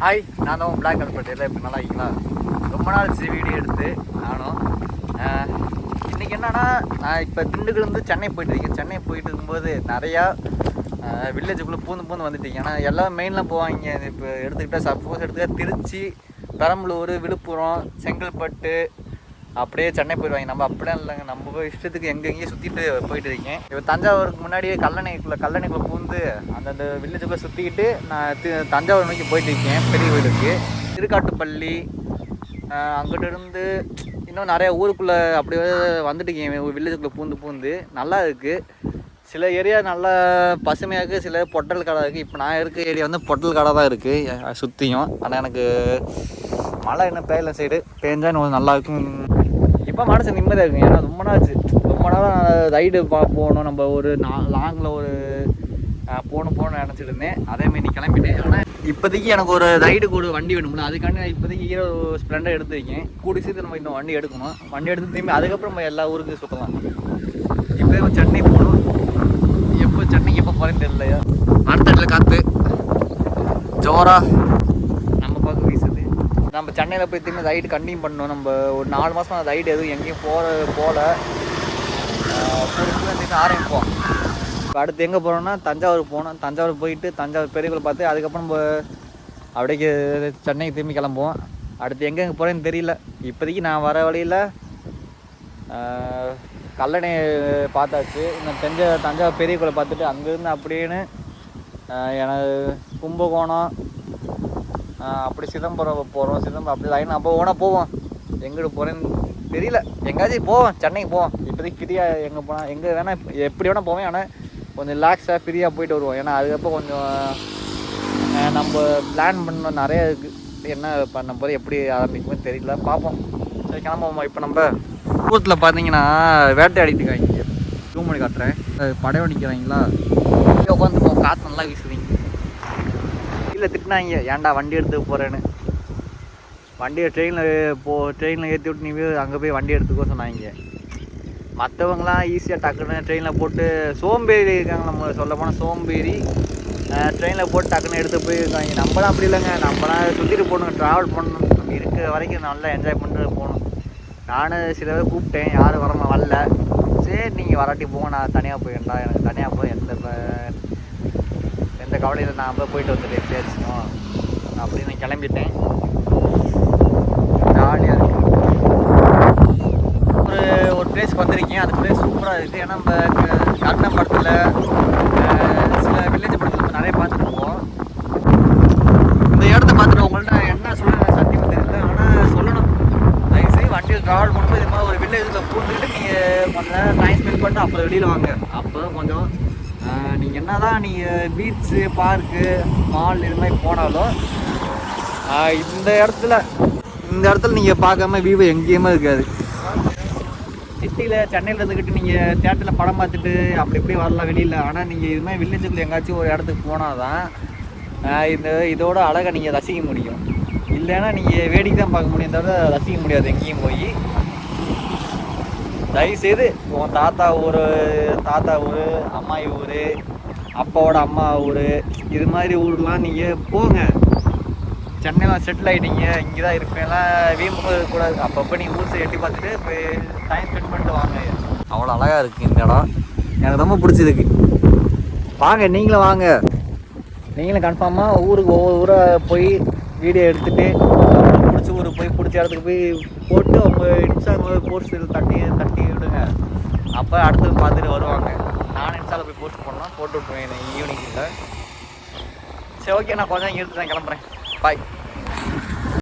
Hi, நான் தான் black கல்பட்டியில் இப்போ நல்லா இருக்கீங்களா? ரொம்ப நாள் வீடியோ எடுத்து நானும் இன்றைக்கி என்னென்னா, நான் இப்போ திண்டுக்கல்லேருந்து சென்னை போயிட்டுருக்கேன். சென்னை போயிட்டு இருக்கும்போது நிறையா வில்லேஜுக்குள்ளே பூந்து வந்துட்டீங்க. ஏன்னா எல்லாம் மெயின்லாம் போவாங்க. இப்போ எடுத்துக்கிட்டால் சப்போஸ் எடுத்துக்கிட்டால் திருச்சி, பெரம்பலூர், விழுப்புரம், செங்கல்பட்டு அப்படியே சென்னை போயிடுவாங்க. நம்ம அப்படியே இல்லைங்க, நம்ம இஷ்டத்துக்கு எங்கெங்கேயும் சுற்றிட்டு போயிட்டு இருக்கேன். இப்போ தஞ்சாவூருக்கு முன்னாடியே கல்லணைக்குள்ளே பூந்து அந்தந்த வில்லேஜுக்குள்ளே சுற்றிக்கிட்டு நான் தஞ்சாவூர் நோக்கி போயிட்டு இருக்கேன். பெரிய கோயிலுக்கு, திருக்காட்டுப்பள்ளி, அங்கிட்ட இருந்து இன்னும் நிறையா ஊருக்குள்ளே அப்படியே வந்துட்டு இருக்கேன். வில்லேஜுக்குள்ளே பூந்து நல்லா இருக்குது. சில ஏரியா நல்லா பசுமையாக இருக்குது, சில பொட்டல் காடாக இருக்குது. இப்போ நான் இருக்க ஏரியா வந்து பொட்டல் காடாக தான் இருக்குது சுற்றியும். ஆனால் எனக்கு மழை என்ன பெய்யல, சைடு பெஞ்சா இன்னும் நல்லாயிருக்கும். இப்போ மனசு நிம்மதியாக இருக்குங்க. ஏன்னா ரொம்ப நாளாக ரைடு போகணும், நம்ம ஒரு லாங்கில் ஒரு போகணும்னு நினச்சிட்டு இருந்தேன். அதேமாரி நீ கிளம்பிட்டேன். ஆனால் இப்போதைக்கு எனக்கு ஒரு ரைடுக்கு ஒரு வண்டி வேணும்ல, அதுக்காண்டி நான் இப்போதைக்கு ஹீரோ ஸ்ப்ளெண்டர் எடுத்துருக்கேன். கூடி சீக்கிரம் நம்ம இன்னும் வண்டி எடுக்கணும். வண்டி எடுத்து திரும்பி அதுக்கப்புறம் நம்ம எல்லா ஊருக்கு சுற்றலாம். இப்போ சென்னை போகணும். எப்போ சென்னைக்கு எப்போ போகிறேன்னு தெரியலையா. அடுத்த இடத்துல காற்று ஜோரா நம்ம பார்க்க வீசுது. நம்ம சென்னையில் போய் திரும்பி ரைடு கண்டினியூ பண்ணணும். நம்ம ஒரு 4 மாதம் அந்த ரைடு எதுவும் எங்கேயும் போகல ஆரம்பிப்போம். இப்போ அடுத்து எங்கே போகிறோம்னா தஞ்சாவூர் போகணும். தஞ்சாவூர் போயிட்டு தஞ்சாவூர் பெரியவங்களை பார்த்து அதுக்கப்புறம் நம்ம அப்படியே சென்னைக்கு திரும்பி கிளம்புவோம். அடுத்து எங்கே போகிறேன்னு தெரியல. இப்போதைக்கு நான் வர வழியில் கல்லணை பார்த்தாச்சு. இன்னும் தஞ்சாவூர் பெரிய கோயிலை பார்த்துட்டு அங்கேருந்து அப்படின்னு எனக்கு கும்பகோணம், அப்படி சிதம்பரம் போகிறோம். சிதம்பரம் அப்படி லைன் அப்போ ஓனா போவோம். எங்கிட்ட போகிறேன்னு தெரியல. எங்கேயாச்சும் போவோம், சென்னைக்கு போவோம். இப்போதைக்கு ஃப்ரீயாக எங்கே போனால் எங்கே வேணால் எப்படி வேணால் போவேன். ஆனால் கொஞ்சம் ரிலாக்ஸாக ஃப்ரீயாக போயிட்டு வருவோம். ஏன்னா அதுக்கப்புறம் கொஞ்சம் நம்ம பிளான் பண்ண நிறைய இருக்குது. என்ன பண்ண போது எப்படி ஆரம்பிக்குமே தெரியல, பார்ப்போம். சரி கிளம்புவோம். இப்போ நம்ம ஊரத்தில் பார்த்தீங்கன்னா வேட்டையாடிட்டு இருக்காங்க. ஜூம் பண்ணி காட்டுறேன். படம் அடிக்கிறாங்களா, உட்காந்துப்போம். காற்று நல்லா வீசுவீங்க. இல்லை திட்டினாங்க, ஏன்டா வண்டி எடுத்து போகிறேன்னு. வண்டியை ட்ரெயினில் ஏற்றி விட்டு நீ அங்கே போய் வண்டி எடுத்துக்கோ சொன்னாங்க. மற்றவங்களாம் ஈஸியாக டக்குன்னு ட்ரெயினில் போட்டு சோம்பேறி இருக்காங்க. நம்ம சொல்ல போனால் சோம்பேறி ட்ரெயினில் போட்டு டக்குன்னு எடுத்து போயிருக்காங்க. நம்மளாம் அப்படி இல்லைங்க. நம்மளாம் சுற்றிட்டு போகணும், ட்ராவல் பண்ணணும். நம்ம இருக்கிற வரைக்கும் நல்லா என்ஜாய் பண்ணிட்டு போகணும். நானும் சில பேர் கூப்பிட்டேன், யாரும் வரல. சரி நீங்கள் வராட்டி போங்க, நான் தனியாக போயிடலாம். எனக்கு தனியாக போய் எந்த கவலையில் நான் போயிட்டு வந்துட்டு எப்படியாச்சும் அப்படின்னு நான் கிளம்பிட்டேன். ஜாலியாக இருக்குது. ஒரு பிளேஸ்க்கு வந்திருக்கேன். அந்த பிளேஸ் சூப்பராக இருக்குது. ஏன்னா நம்ம கர்ணம் படத்தில் சில வில்லேஜ் படத்தில் நிறைய பார்த்துட்டு போவோம். இந்த இடத்த பார்த்துட்டு உங்கள்ட்ட என்ன சொல்லுங்க சத்தியமாக தெரியல. ஆனால் சொல்லணும், தயவுசெய்து வண்டியில் ட்ராவல் பண்ணும்போது இது மாதிரி ஒரு வில்லேஜில் பூந்துக்கிட்டு நீங்கள் கொஞ்சம் டைம் ஸ்பெண்ட் பண்ணிட்டு அப்புறம் வெளியில் வாங்க. அப்போ கொஞ்சம் நீங்கள் என்ன தான் நீங்கள் பீச்சு, பார்க்கு, மால் இது மாதிரி போனாலும் இந்த இடத்துல நீங்கள் பார்க்காம வியூ எங்கேயுமே இருக்காது. சிட்டியில் சென்னையில் இருந்துக்கிட்டு நீங்கள் தேட்டரில் படம் பார்த்துட்டு அப்படி இப்படி வரலாம் வெளியில். ஆனால் நீங்கள் இது மாதிரி வில்லேஜுக்குள்ளே எங்கேயாச்சும் ஒரு இடத்துக்கு போனால் தான் இதோட அழகை நீங்கள் ரசிக்க முடியும். இல்லைன்னா நீங்கள் வேடிக்கை தான் பார்க்க முடியும், தவிர ரசிக்க முடியாது எங்கேயும் போய். தயவுசெய்து உன் தாத்தா ஊர், அம்மாயி ஊர், அப்பாவோட அம்மா ஊர், இது மாதிரி ஊருலாம் நீங்கள் போங்க. சென்னையில் செட்டில் ஆகிட்டீங்க, இங்கே தான் இருப்பேன்லாம் வீம்பு கூடாது. அப்பப்போ நீங்கள் ஊர் எட்டி பார்த்துட்டு போய் டைம் ஸ்பெண்ட் பண்ணிட்டு வாங்க. அவ்வளோ அழகாக இருக்குது இந்த இடம். எனக்கு ரொம்ப பிடிச்சிருக்கு. வாங்க, நீங்களும் வாங்க. நீங்களும் கன்ஃபார்மாக ஒவ்வொரு ஊராக போய் வீடியோ எடுத்துகிட்டு பிடிச்ச ஊருக்கு போய் பிடிச்ச இடத்துக்கு போய் போட்டு அவங்க இன்ஸ்டாகிராமில் போஸ்ட் தட்டி விடுங்க. அப்போ அடுத்து பார்த்துட்டு வருவாங்க. நானும் இன்ஸ்டாவில் போய் போஸ்ட் பண்ணலாம், போட்டு விட்ருவேன் ஈவினிங்கில். சரி ஓகே, நான் கொஞ்சம் எடுத்து தான் கிளம்புறேன். பாய்.